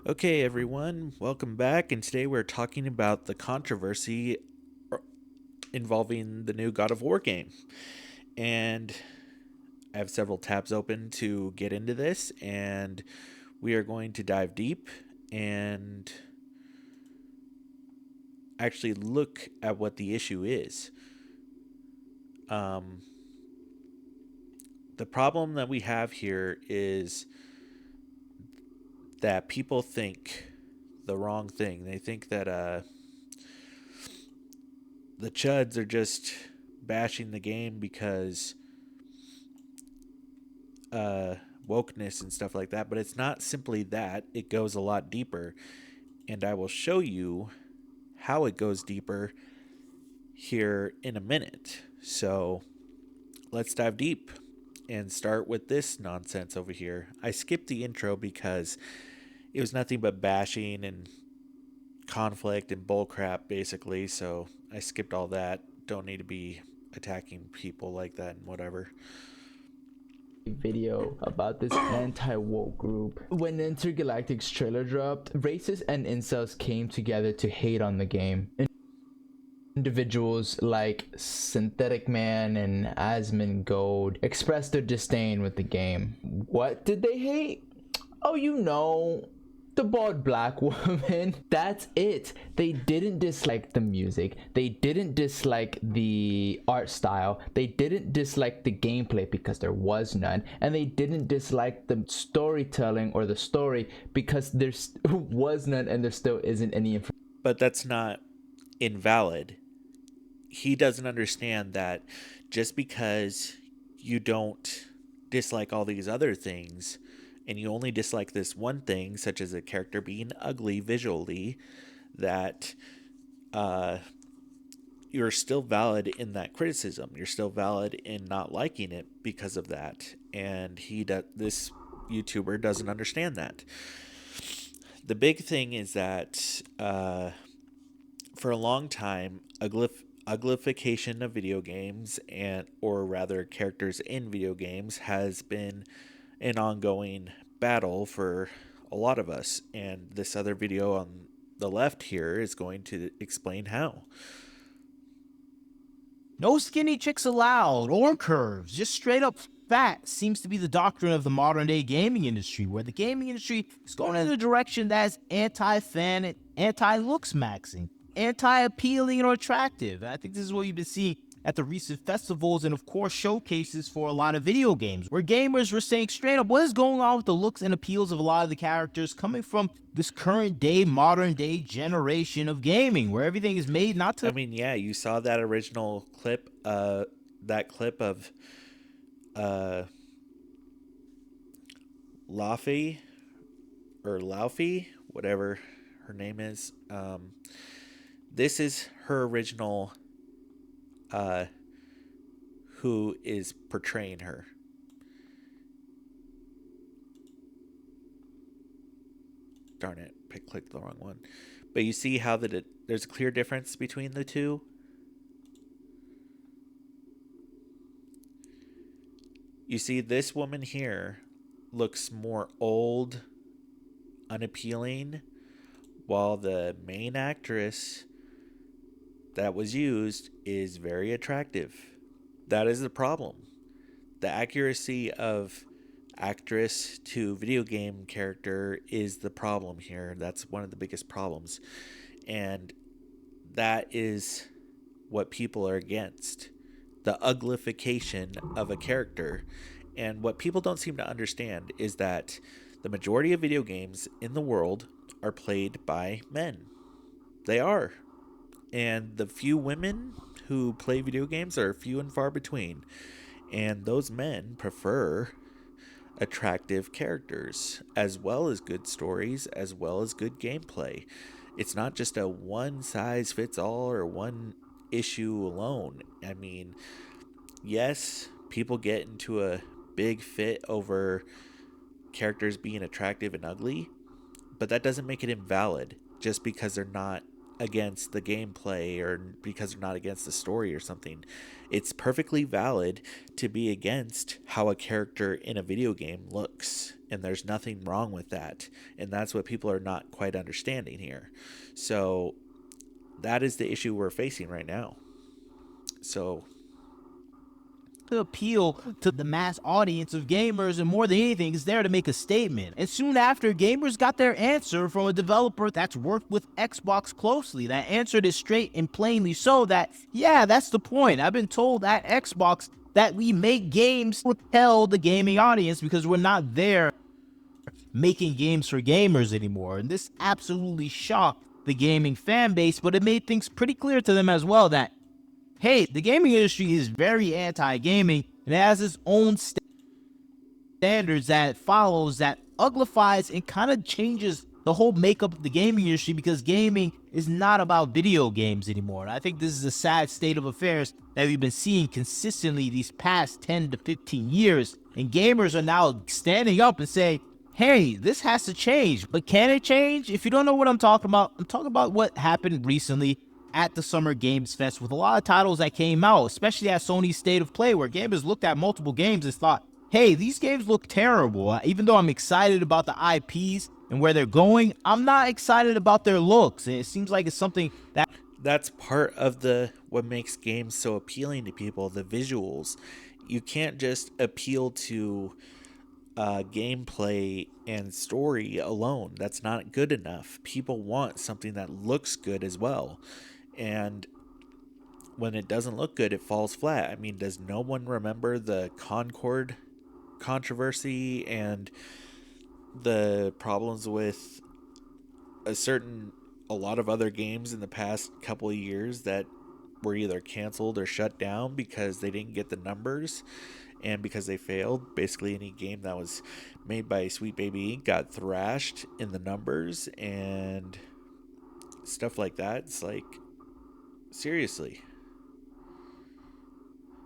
Okay, everyone, welcome back. And today we're talking about the controversy involving the new God of War game. And I have several tabs open to get into this, and we are going to dive deep and actually look at what the issue is. Um, the problem that we have here is that people think the wrong thing. They think that the chuds are just bashing the game because uh, wokeness and stuff like that, but it's not simply that. It goes a lot deeper, and I will show you how it goes deeper here in a minute. So let's dive deep and start with this nonsense over here. I skipped the intro because it was nothing but bashing and conflict and bullcrap, basically. So I skipped all that. Don't need to be attacking people like that and whatever. Video about this anti-woke group. When the Intergalactic's trailer dropped, racists and incels came together to hate on the game. Individuals like Synthetic Man and Asmon Gold expressed their disdain with the game. What did they hate? Oh, the bald black woman. That's it. They didn't dislike the music. They didn't dislike the art style. They didn't dislike the gameplay because there was none. And they didn't dislike the storytelling or the story because there was none and there still isn't any information. But that's not invalid. He doesn't understand that just because you don't dislike all these other things and you only dislike this one thing, such as a character being ugly visually, that uh, you're still valid in that criticism. You're still valid in not liking it because of that. And this YouTuber doesn't understand that. The big thing is that for a long time, uglification of video games and or rather characters in video games has been an ongoing battle for a lot of us, and this other video on the left here is going to explain how. No skinny chicks allowed or curves, just straight up fat seems to be the doctrine of the modern day gaming industry, where the gaming industry is going in a direction that's anti-fan and anti-looks maxing, anti-appealing or attractive. I think this is what you've been seeing at the recent festivals and of course showcases for a lot of video games, where gamers were saying straight up what is going on with the looks and appeals of a lot of the characters coming from this current day, modern day generation of gaming, where everything is made not I to. mean, yeah, you saw that original clip, that clip of uh, Laufey or Laufey, whatever her name is. This is her original, uh, who is portraying her. Darn it, clicked the wrong one. But you see how there's a clear difference between the two. You see, this woman here looks more old, unappealing, while the main actress that was used is very attractive. That is the problem. The accuracy of actress to video game character is the problem here. That's one of the biggest problems. And that is what people are against, the uglification of a character. And what people don't seem to understand is that the majority of video games in the world are played by men. They are. And the few women who play video games are few and far between. And those men prefer attractive characters, as well as good stories, as well as good gameplay. It's not just a one size fits all or one issue alone. I mean, yes, people get into a big fit over characters being attractive and ugly, but that doesn't make it invalid just because they're not against the gameplay or because they're not against the story or something. It's perfectly valid to be against how a character in a video game looks, and there's nothing wrong with that. And that's what people are not quite understanding here. So that is the issue we're facing right now. So to appeal to the mass audience of gamers, and more than anything is there to make a statement. And soon after, gamers got their answer from a developer that's worked with Xbox closely, that answered it straight and plainly, so that, yeah, that's the point. I've been told at Xbox that we make games to repel the gaming audience because we're not there making games for gamers anymore. And this absolutely shocked the gaming fan base, but it made things pretty clear to them as well that, hey, the gaming industry is very anti-gaming and it has its own standards that it follows, that uglifies and kind of changes the whole makeup of the gaming industry, because gaming is not about video games anymore. And I think this is a sad state of affairs that we've been seeing consistently these past 10 to 15 years. And gamers are now standing up and saying, hey, this has to change. But can it change? If you don't know what I'm talking about what happened recently at the Summer Games Fest with a lot of titles that came out, especially at Sony's State of Play, where gamers looked at multiple games and thought, hey, these games look terrible. Even though I'm excited about the IPs and where they're going, I'm not excited about their looks. And it seems like it's something that's part of the what makes games so appealing to people, the visuals. You can't just appeal to gameplay and story alone. That's not good enough. People want something that looks good as well. And when it doesn't look good, it falls flat. I mean, does no one remember the Concord controversy and the problems with a lot of other games in the past couple of years that were either canceled or shut down because they didn't get the numbers and because they failed? Basically, any game that was made by Sweet Baby Inc. got thrashed in the numbers and stuff like that. It's like, seriously.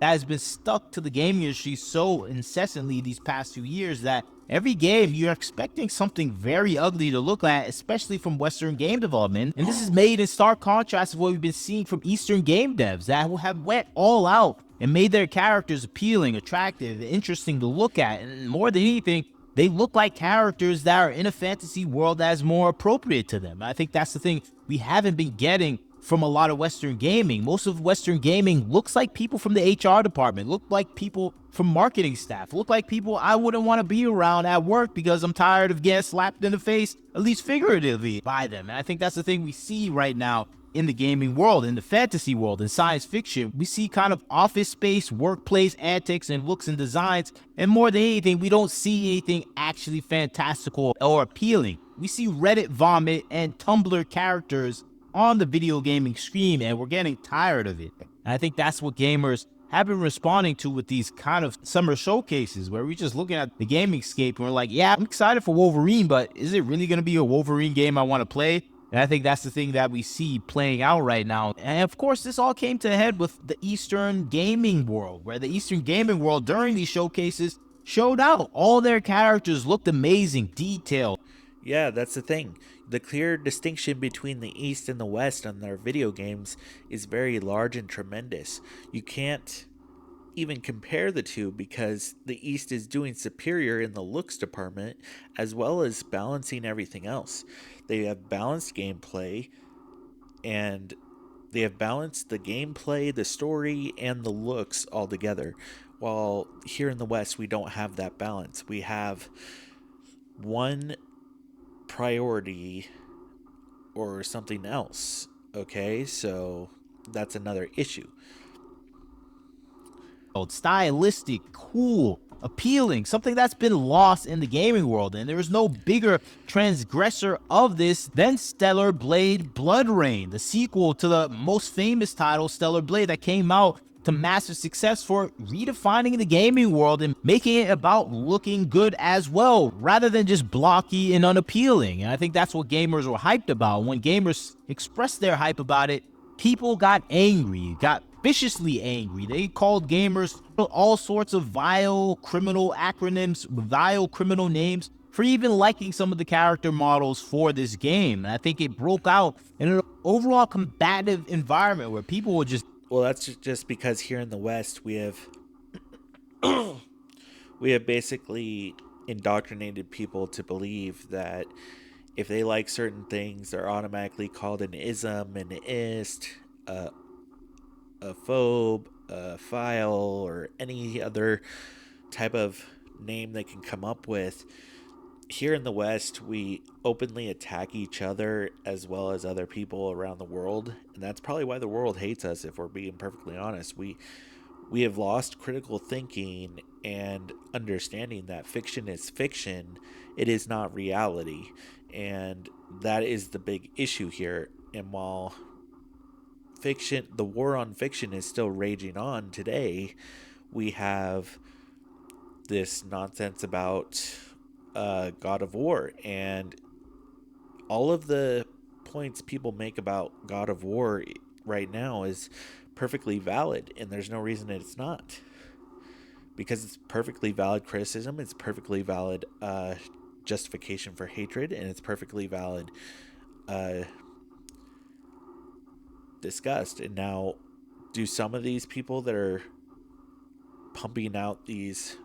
that has been stuck to the gaming industry so incessantly these past few years that every game you're expecting something very ugly to look at, especially from Western game development. And this is made in stark contrast to what we've been seeing from Eastern game devs that have went all out and made their characters appealing, attractive, interesting to look at. And more than anything, they look like characters that are in a fantasy world that is more appropriate to them. I think that's the thing we haven't been getting from a lot of Western gaming. Most of Western gaming looks like people from the HR department, look like people from marketing staff, look like people I wouldn't want to be around at work because I'm tired of getting slapped in the face, at least figuratively, by them. And I think that's the thing we see right now in the gaming world, in the fantasy world, in science fiction. We see kind of office space, workplace antics and looks and designs. And more than anything, we don't see anything actually fantastical or appealing. We see Reddit vomit and Tumblr characters on the video gaming screen, and we're getting tired of it. And I think that's what gamers have been responding to with these kind of summer showcases, where we're just looking at the gaming scape and we're like, yeah, I'm excited for Wolverine, but is it really going to be a Wolverine game I want to play? And I think that's the thing that we see playing out right now. And of course, this all came to a head with the Eastern gaming world, where the Eastern gaming world during these showcases showed out. All their characters looked amazing, detailed. Yeah, that's the thing. The clear distinction between the East and the West on their video games is very large and tremendous. You can't even compare the two because the East is doing superior in the looks department as well as balancing everything else. They have balanced gameplay, and they have balanced the gameplay, the story, and the looks all together. While here in the West, we don't have that balance. We have one priority or something else. Okay, so that's another issue. Stylistic, cool, appealing, something that's been lost in the gaming world. And there is no bigger transgressor of this than Stellar Blade Blood Rain, the sequel to the most famous title, Stellar Blade, that came out to massive success for redefining the gaming world and making it about looking good as well, rather than just blocky and unappealing. And I think that's what gamers were hyped about. When gamers expressed their hype about it, people got angry, got viciously angry. They called gamers all sorts of vile criminal acronyms, vile criminal names, for even liking some of the character models for this game. And I think it broke out in an overall combative environment where people would just Well, that's just because here in the West we have basically indoctrinated people to believe that if they like certain things, they're automatically called an ism, an ist, a phobe, a file, or any other type of name they can come up with. Here in the West, we openly attack each other as well as other people around the world, and that's probably why the world hates us. If we're being perfectly honest, we have lost critical thinking and understanding that fiction is fiction; it is not reality, and that is the big issue here. And while the war on fiction is still raging on today, we have this nonsense about God of War, and all of the points people make about God of War right now is perfectly valid, and there's no reason that it's not, because it's perfectly valid criticism, it's perfectly valid justification for hatred, and it's perfectly valid uh, disgust. And now, do some of these people that are pumping out these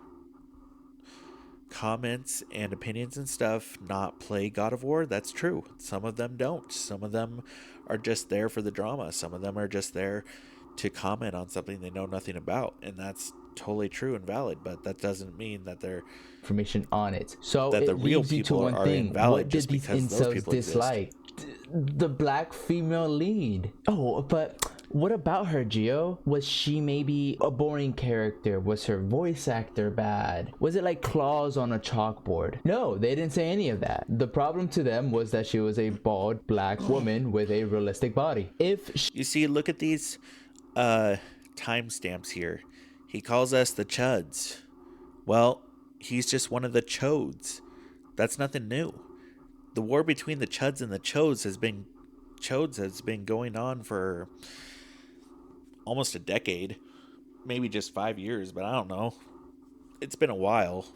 comments and opinions and stuff not play God of War? That's true. Some of them don't. Some of them are just there for the drama. Some of them are just there to comment on something they know nothing about. And that's totally true and valid, but that doesn't mean that they're information on it. So that the it real leads you to people one are thing. invalid What just did these because those incels people exist. dislike? The black female lead. Oh, but what about her, Gio? Was she maybe a boring character? Was her voice actor bad? Was it like claws on a chalkboard? No, they didn't say any of that. The problem to them was that she was a bald black woman with a realistic body. If she You see, look at these timestamps here. He calls us the Chuds. Well, he's just one of the Chodes. That's nothing new. The war between the Chuds and the Chodes has been going on for almost a decade, maybe just 5 years, but I don't know. It's been a while.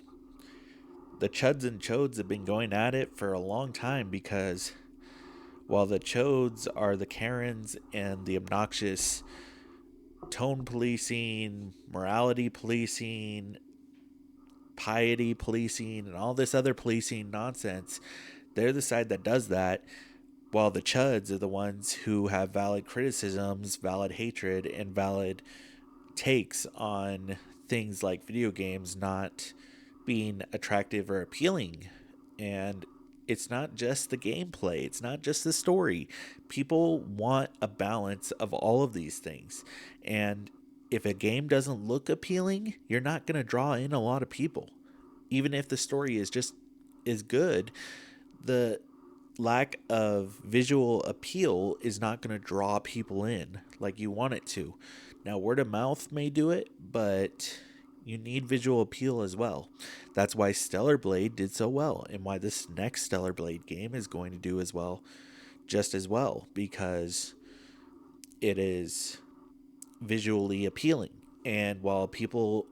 The Chuds and Chodes have been going at it for a long time, because while the Chodes are the Karens and the obnoxious tone policing, morality policing, piety policing, and all this other policing nonsense, they're the side that does that, while the Chuds are the ones who have valid criticisms, valid hatred, and valid takes on things like video games not being attractive or appealing. And it's not just the gameplay, it's not just the story. People want a balance of all of these things. And if a game doesn't look appealing, you're not going to draw in a lot of people. Even if the story is good, the lack of visual appeal is not going to draw people in like you want it to. Now, word of mouth may do it, but you need visual appeal as well. That's why Stellar Blade did so well, and why this next Stellar Blade game is going to do as well, just as well, because it is visually appealing. And while the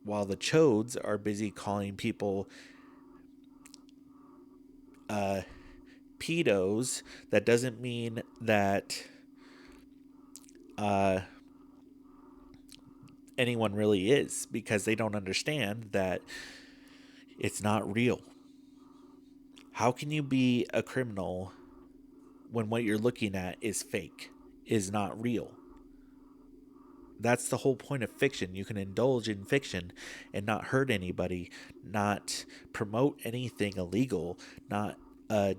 Chodes are busy calling people pedos, that doesn't mean that uh, anyone really is, because they don't understand that it's not real. How can you be a criminal when what you're looking at is fake, is not real? That's the whole point of fiction. You can indulge in fiction and not hurt anybody, not promote anything illegal, not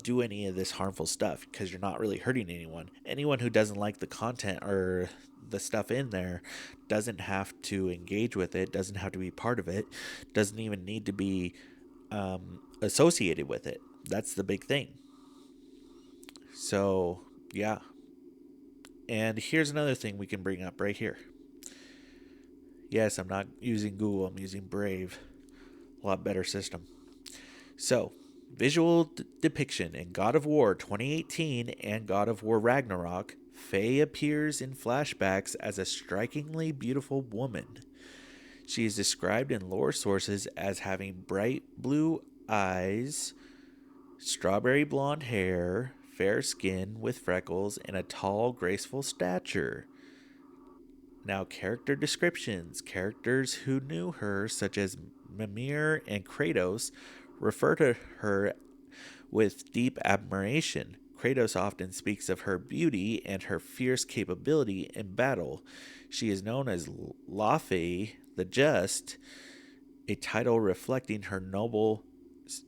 do any of this harmful stuff, because you're not really hurting anyone. Anyone who doesn't like the content or the stuff in there doesn't have to engage with it, doesn't have to be part of it, doesn't even need to be associated with it. That's the big thing. So, yeah. And here's another thing we can bring up right here. Yes, I'm not using Google, I'm using Brave. A lot better system. So, visual depiction in God of War 2018 and God of War Ragnarok, Faye appears in flashbacks as a strikingly beautiful woman. She is described in lore sources as having bright blue eyes, strawberry blonde hair, fair skin with freckles, and a tall, graceful stature. Now, character descriptions. Characters who knew her, such as Mimir and Kratos, refer to her with deep admiration. Kratos often speaks of her beauty and her fierce capability in battle. She is known as Laufey the Just, a title reflecting her noble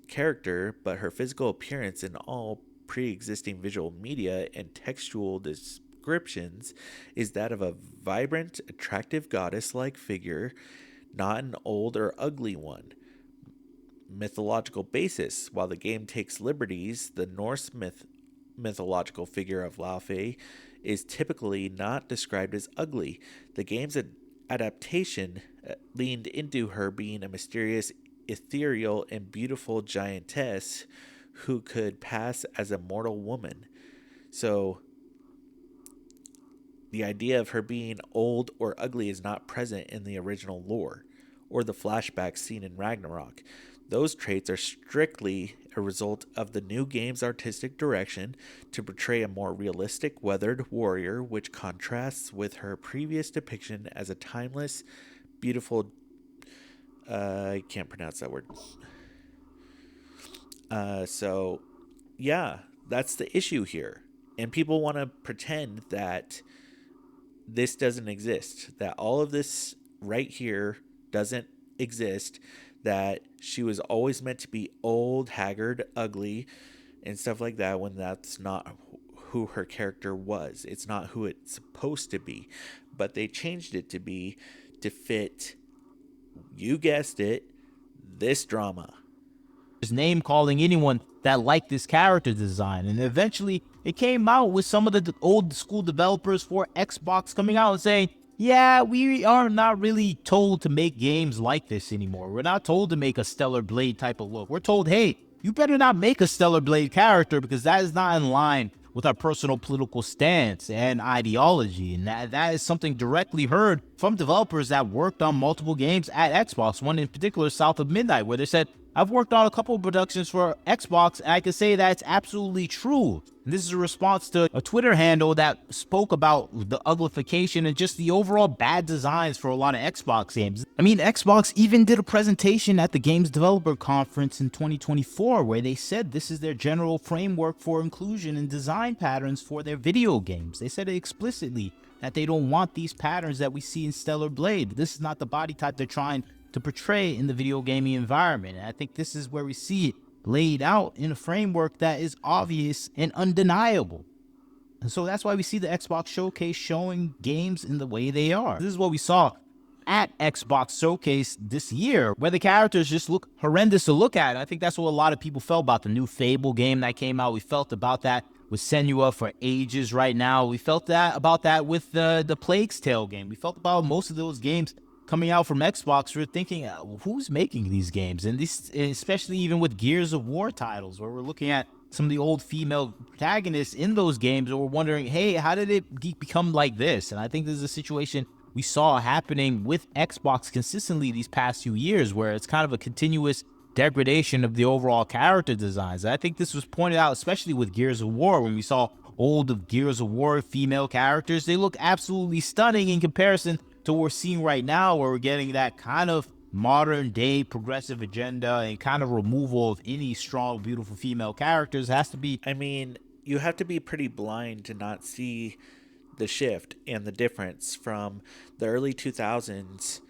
character, but her physical appearance in all pre existing visual media and textual descriptions is that of a vibrant, attractive goddess like figure, not an old or ugly one. Mythological basis. While the game takes liberties, the Norse mythological figure of Laufey is typically not described as ugly. The game's adaptation leaned into her being a mysterious, ethereal, and beautiful giantess who could pass as a mortal woman. So the idea of her being old or ugly is not present in the original lore or the flashbacks seen in Ragnarok. Those traits are strictly a result of the new game's artistic direction to portray a more realistic, weathered warrior, which contrasts with her previous depiction as a timeless, beautiful. I can't pronounce that word. So, yeah, that's the issue here. And people want to pretend that this doesn't exist, that all of this right here doesn't exist, that she was always meant to be old, haggard, ugly, and stuff like that, when that's not who her character was. It's not who it's supposed to be. But they changed it to be to fit, you guessed it, this drama. Name calling anyone that liked this character design. And eventually it came out with some of the old school developers for Xbox coming out and saying, yeah, we are not really told to make games like this anymore. We're not told to make a Stellar Blade type of look. We're told, hey, you better not make a Stellar Blade character because that is not in line with our personal political stance and ideology. And that is something directly heard from developers that worked on multiple games at Xbox, one in particular, South of Midnight, where they said, I've worked on a couple of productions for Xbox, and I can say that it's absolutely true. And this is a response to a Twitter handle that spoke about the uglification and just the overall bad designs for a lot of Xbox games. I mean, Xbox even did a presentation at the Games Developer Conference in 2024 where they said this is their general framework for inclusion and design patterns for their video games. They said it explicitly that they don't want these patterns that we see in Stellar Blade. This is not the body type they're trying to portray in the video gaming environment. And I think this is where we see it laid out in a framework that is obvious and undeniable. And so that's why we see the Xbox Showcase showing games in the way they are. This is what we saw at Xbox Showcase this year, where the characters just look horrendous to look at. I think that's what a lot of people felt about the new Fable game that came out. We felt about that with Senua for ages right now. We felt that about that with the Plague's Tale game. We felt about most of those games coming out from Xbox. We're thinking, who's making these games? And this, especially even with Gears of War titles, where we're looking at some of the old female protagonists in those games, and we're wondering, hey, how did it become like this? And I think this is a situation we saw happening with Xbox consistently these past few years, where it's kind of a continuous degradation of the overall character designs. And I think this was pointed out, especially with Gears of War, when we saw old Gears of War female characters. They look absolutely stunning in comparison to what we're seeing right now, where we're getting that kind of modern day progressive agenda and kind of removal of any strong, beautiful female characters. It has to be. I mean, you have to be pretty blind to not see the shift and the difference from the early 2000s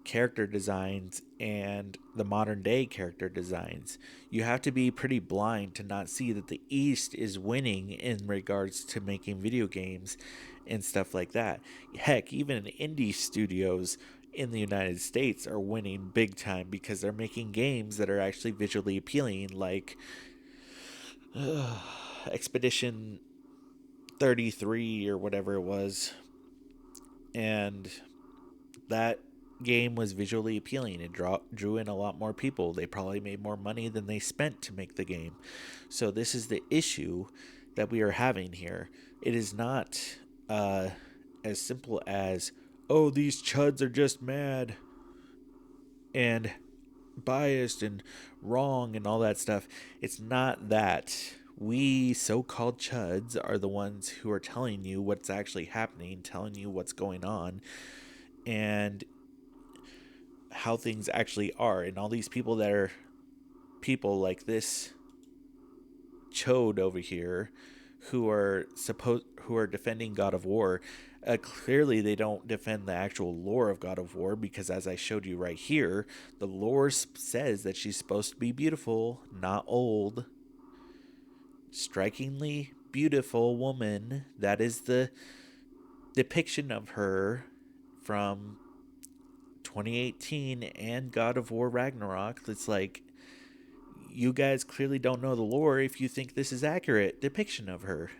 character designs and the modern day character designs. You have to be pretty blind to not see that the East is winning in regards to making video games and stuff like that. Heck, even indie studios in the United States are winning big time because they're making games that are actually visually appealing, like Expedition 33 or whatever it was. And that game was visually appealing. It drew in a lot more people. They probably made more money than they spent to make the game. So this is the issue that we are having here. It is not as simple as, oh, these chuds are just mad and biased and wrong and all that stuff. It's not that. We so-called chuds are the ones who are telling you what's actually happening, telling you what's going on, and how things actually are. And all these people that are people like this chode over here who are defending God of War, clearly they don't defend the actual lore of God of War, because as I showed you right here, the lore says that she's supposed to be beautiful, not old. Strikingly beautiful woman. That is the depiction of her from 2018 and God of War Ragnarok. It's like, you guys clearly don't know the lore if you think this is accurate depiction of her.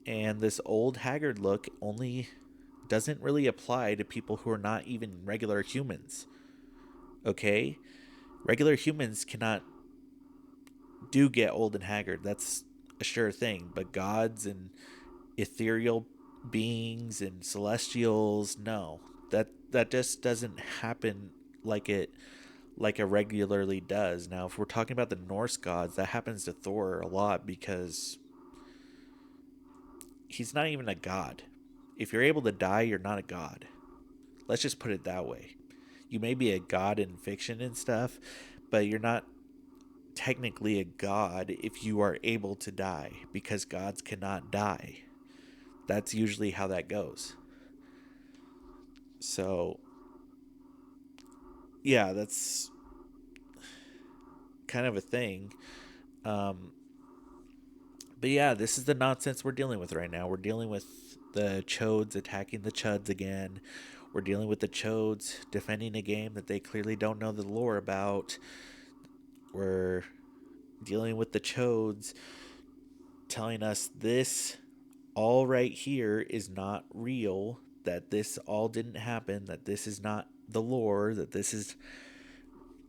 And this old haggard look only doesn't really apply to people who are not even regular humans. Okay? Regular humans cannot do get old and haggard. That's a sure thing. But gods and ethereal beings and celestials, no. That just doesn't happen like it regularly does. Now, if we're talking about the Norse gods, that happens to Thor a lot because he's not even a god. If you're able to die, you're not a god. Let's just put it that way. You may be a god in fiction and stuff, but you're not technically a god if you are able to die, because gods cannot die. That's usually how that goes. So, yeah, that's kind of a thing. Um, but yeah, this is the nonsense we're dealing with right now. We're dealing with the chodes attacking the chuds again. We're dealing with the chodes defending a game that they clearly don't know the lore about. We're dealing with the chodes telling us this all right here is not real, that this all didn't happen, that this is not the lore, that this is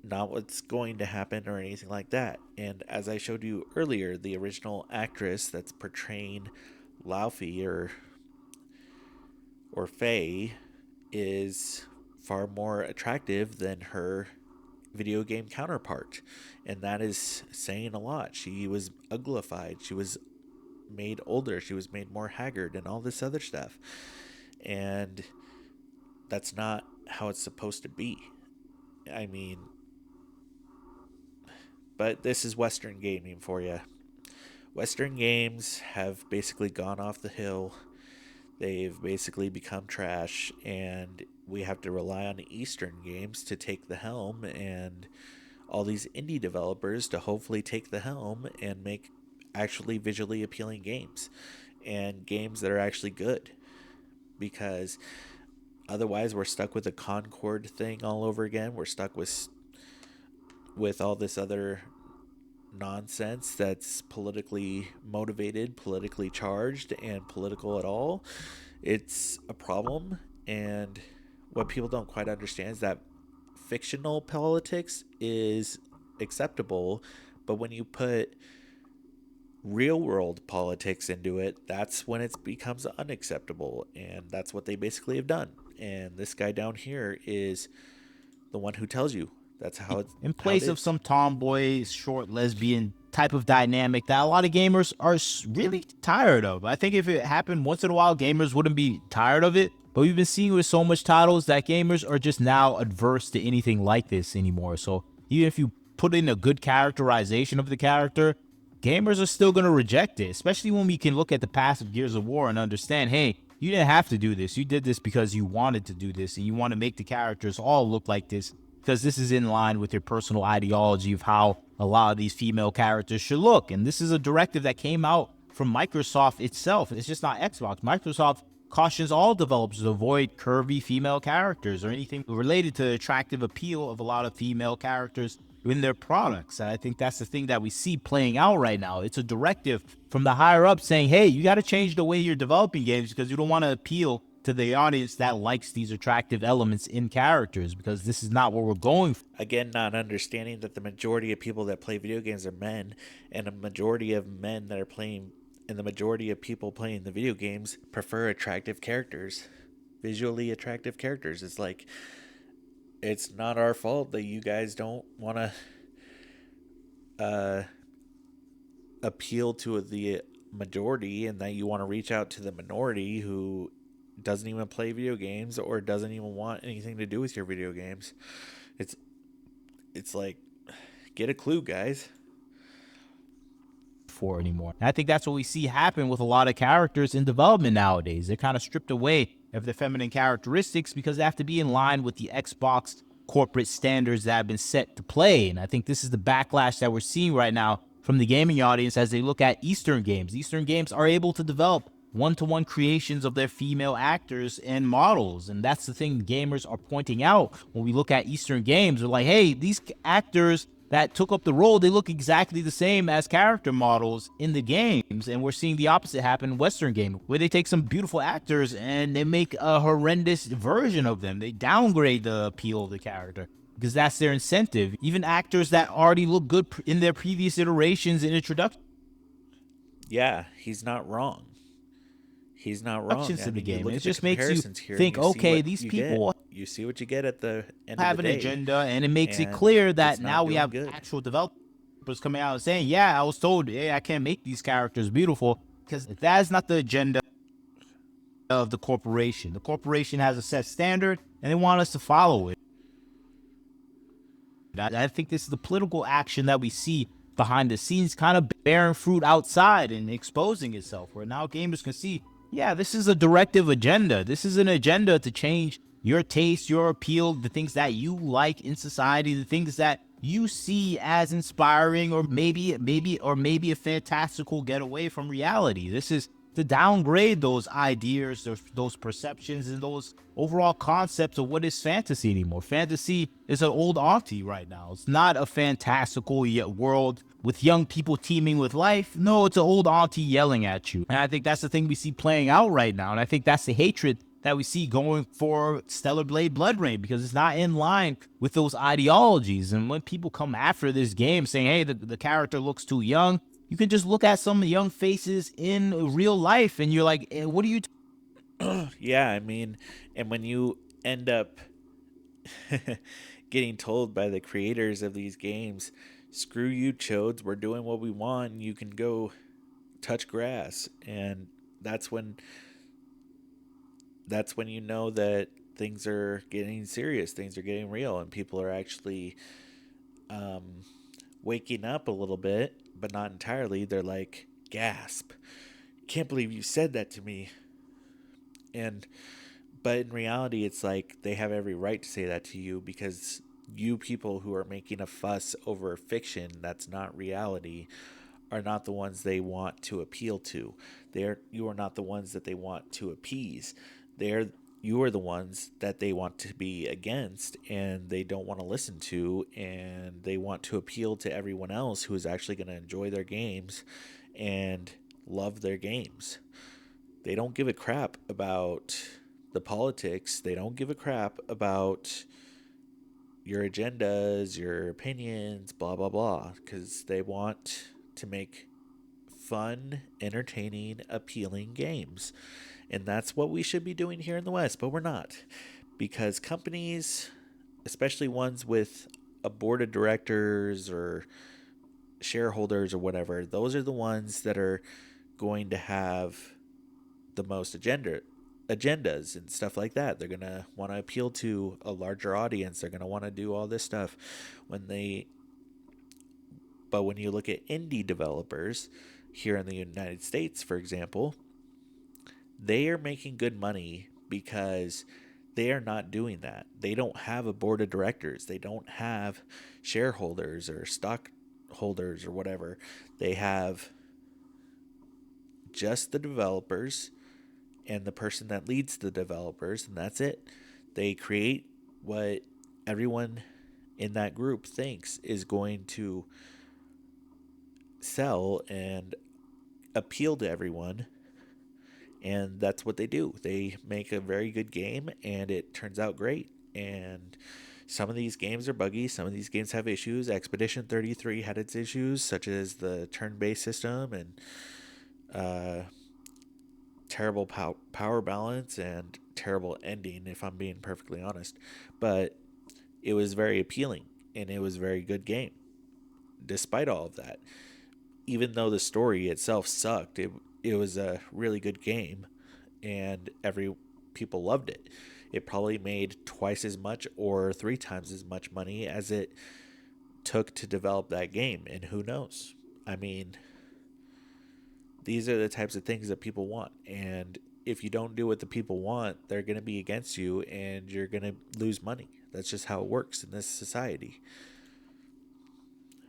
not what's going to happen or anything like that. And as I showed you earlier, the original actress that's portraying Laufey or Faye is far more attractive than her video game counterpart. And that is saying a lot. She was uglified. She was made older. She was made more haggard and all this other stuff. And that's not how it's supposed to be. I mean, but this is Western gaming for you. Western games have basically gone off the hill. They've basically become trash, and we have to rely on Eastern games to take the helm, and all these indie developers to hopefully take the helm and make actually visually appealing games, and games that are actually good. Because otherwise, we're stuck with a Concord thing all over again. We're stuck with all this other nonsense that's politically motivated, politically charged, and political at all. It's a problem. And what people don't quite understand is that fictional politics is acceptable, but when you put real world politics into it, that's when it becomes unacceptable. And that's what they basically have done. And this guy down here is the one who tells you that's In how it place of is. some tomboy, short lesbian type of dynamic that a lot of gamers are really tired of. I think if it happened once in a while, gamers wouldn't be tired of it. But we've been seeing with so much titles that gamers are just now adverse to anything like this anymore. So even if you put in a good characterization of the character, gamers are still going to reject it, especially when we can look at the past of Gears of War and understand, hey, you didn't have to do this. You did this because you wanted to do this, and you want to make the characters all look like this because this is in line with your personal ideology of how a lot of these female characters should look. And this is a directive that came out from Microsoft itself. It's just not Xbox. Microsoft cautions all developers to avoid curvy female characters or anything related to the attractive appeal of a lot of female characters in their products. And I think that's the thing that we see playing out right now. It's a directive from the higher up saying, hey, you got to change the way you're developing games because you don't want to appeal to the audience that likes these attractive elements in characters, because this is not what we're going for. Again, not understanding that the majority of people that play video games are men, and a majority of men that are playing, and the majority of people playing the video games prefer attractive characters, visually attractive characters. It's like, it's not our fault that you guys don't want to uh, appeal to the majority, and that you want to reach out to the minority who doesn't even play video games or doesn't even want anything to do with your video games. It's it's like, get a clue, guys. For anymore. And I think that's what we see happen with a lot of characters in development nowadays. They're kind of stripped away of their feminine characteristics because they have to be in line with the Xbox corporate standards that have been set to play. And I think this is the backlash that we're seeing right now from the gaming audience as they look at Eastern games. Eastern games are able to develop one-to-one creations of their female actors and models, and that's the thing gamers are pointing out when we look at Eastern games. They're like, hey, these actors that took up the role, they look exactly the same as character models in the games. And we're seeing the opposite happen in Western gaming, where they take some beautiful actors and they make a horrendous version of them. They downgrade the appeal of the character because that's their incentive. Even actors that already look good in their previous iterations and introductions Yeah, he's not wrong. He's not wrong. to I the mean, you game. look It at the just makes you comparisons here and think, you see okay, what these you get. people You see what you get at the end of have the an day, agenda, and it makes it and clear that it's now not we doing have good. actual developers coming out and saying, yeah, I was told, hey, I can't make these characters beautiful, because that is not the agenda of the corporation. The corporation has a set standard and they want us to follow it. I think this is the political action that we see behind the scenes kind of bearing fruit outside and exposing itself, where now gamers can see, yeah, this is a directive agenda. This is an agenda to change your taste, your appeal, the things that you like in society, the things that you see as inspiring, or maybe a fantastical getaway from reality. This is to downgrade those ideas, those perceptions, and those overall concepts of what is fantasy anymore. Fantasy is an old auntie right now. It's not a fantastical world with young people teeming with life. No, it's an old auntie yelling at you. And I think that's the thing we see playing out right now. And I think that's the hatred that we see going for Stellar Blade Blood Rain, because it's not in line with those ideologies. And when people come after this game saying, hey, the character looks too young, you can just look at some young faces in real life and you're like, what are you Yeah, I mean, and when you end up getting told by the creators of these games, screw you, chodes, we're doing what we want, and you can go touch grass. And that's when that's when you know that things are getting serious, things are getting real, and people are actually um, waking up a little bit, but not entirely. They're like, gasp, can't believe you said that to me. And but in reality, it's like they have every right to say that to you, because you people who are making a fuss over fiction that's not reality are not the ones they want to appeal to. You are not the ones that they want to appease. They're you are the ones that they want to be against, and they don't want to listen to, and they want to appeal to everyone else who is actually going to enjoy their games and love their games. They don't give a crap about the politics. They don't give a crap about your agendas, your opinions, blah, blah, blah, because they want to make fun, entertaining, appealing games. And that's what we should be doing here in the West, but we're not. Because companies, especially ones with a board of directors or shareholders or whatever, those are the ones that are going to have the most agendas and stuff like that. They're gonna want to appeal to a larger audience. They're gonna want to do all this stuff when they. But when you look at indie developers here in the United States, for example, they are making good money because they are not doing that. They don't have a board of directors. They don't have shareholders or stockholders or whatever. They have just the developers and the person that leads the developers, and that's it. They create what everyone in that group thinks is going to sell and appeal to everyone, and that's what they do. They make a very good game, and it turns out great. And some of these games are buggy, some of these games have issues. Expedition 33 had its issues, such as the turn-based system and terrible power balance and terrible ending, if I'm being perfectly honest. But it was very appealing and it was a very good game. Despite all of that, even though the story itself sucked, it was a really good game, and every people loved it. It probably made twice as much or three times as much money as it took to develop that game, and who knows? I mean, these are the types of things that people want, and if you don't do what the people want, they're going to be against you and you're going to lose money. That's just how it works in this society.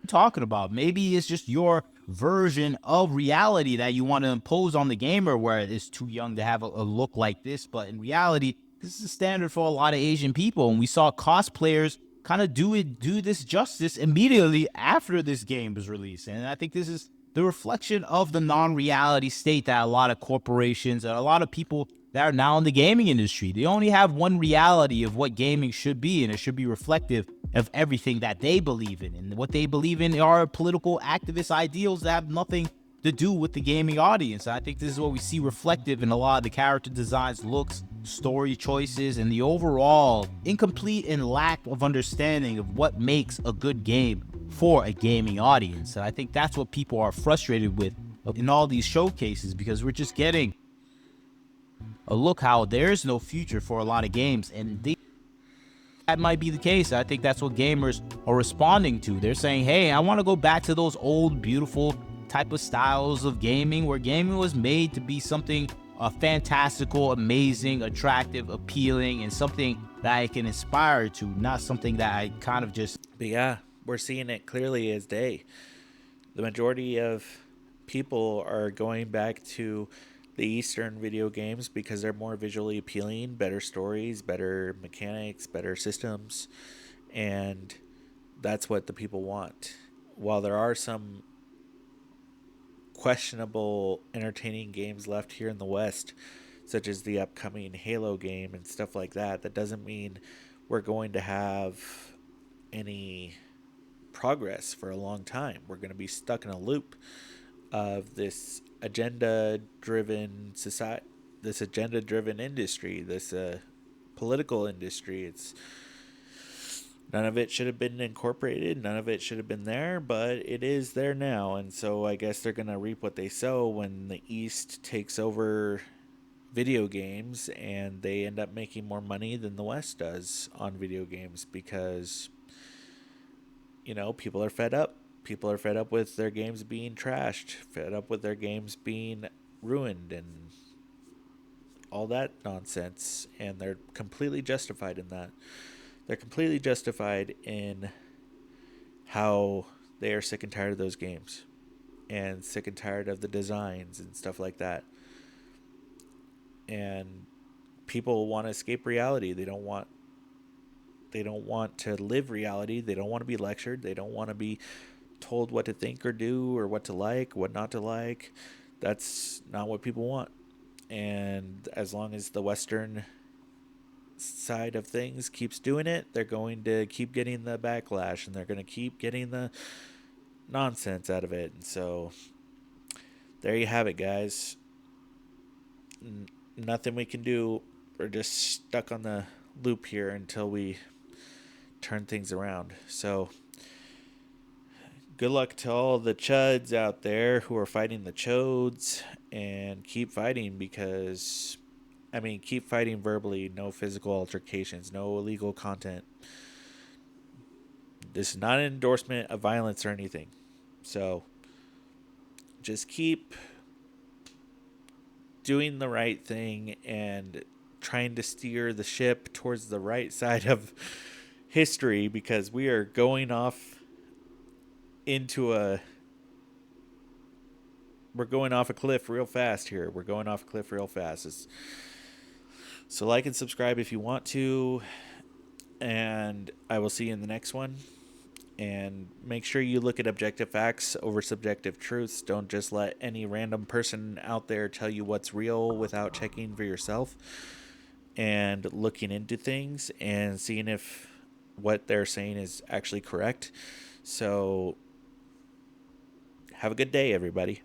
Talking about. Maybe it's just your version of reality that you want to impose on the gamer, where it's too young to have a look like this. But in reality, this is the standard for a lot of Asian people. And we saw cosplayers kind of do this justice immediately after this game was released. And I think this is the reflection of the non-reality state that a lot of corporations and a lot of people that are now in the gaming industry, they only have one reality of what gaming should be, and it should be reflective of everything that they believe in. And what they believe in are political activist ideals that have nothing to do with the gaming audience. I think this is what we see reflective in a lot of the character designs, looks, story choices, and the overall incomplete and lack of understanding of what makes a good game for a gaming audience. And I think that's what people are frustrated with in all these showcases, because we're just getting a look how there's no future for a lot of games. And that might be the case. I think that's what gamers are responding to. They're saying, hey, I want to go back to those old, beautiful type of styles of gaming, where gaming was made to be something fantastical, amazing, attractive, appealing, and something that I can aspire to, not something that I kind of just... But yeah, we're seeing it clearly as day. The majority of people are going back to the Eastern video games because they're more visually appealing, better stories, better mechanics, better systems, and that's what the people want. While there are some questionable, entertaining games left here in the West, such as the upcoming Halo game and stuff like that, that doesn't mean we're going to have any progress for a long time. We're going to be stuck in a loop of this agenda-driven society, this agenda-driven industry, this political industry. It's none of it should have been incorporated. None of it should have been there, but it is there now. And so I guess they're going to reap what they sow when the East takes over video games, and they end up making more money than the West does on video games because, people are fed up. People are fed up with their games being trashed, fed up with their games being ruined and all that nonsense. And they're completely justified in that. They're completely justified in how they are sick and tired of those games and sick and tired of the designs and stuff like that. And people want to escape reality. They don't want to live reality. They don't want to be lectured. They don't want to be told what to think or do or what to like, what not to like. That's not what people want. And as long as the Western side of things keeps doing it, they're going to keep getting the backlash and they're going to keep getting the nonsense out of it. And so there you have it, guys. Nothing we can do. We're just stuck on the loop here until we turn things around. So good luck to all the chuds out there who are fighting the chodes, and keep fighting because, keep fighting verbally, no physical altercations, no illegal content. This is not an endorsement of violence or anything. So just keep doing the right thing and trying to steer the ship towards the right side of history, because we are going off we're going off a cliff real fast here. We're going off a cliff real fast. So like and subscribe if you want to, and I will see you in the next one. And make sure you look at objective facts over subjective truths. Don't just let any random person out there tell you what's real without checking for yourself and looking into things and seeing if what they're saying is actually correct. So have a good day, everybody.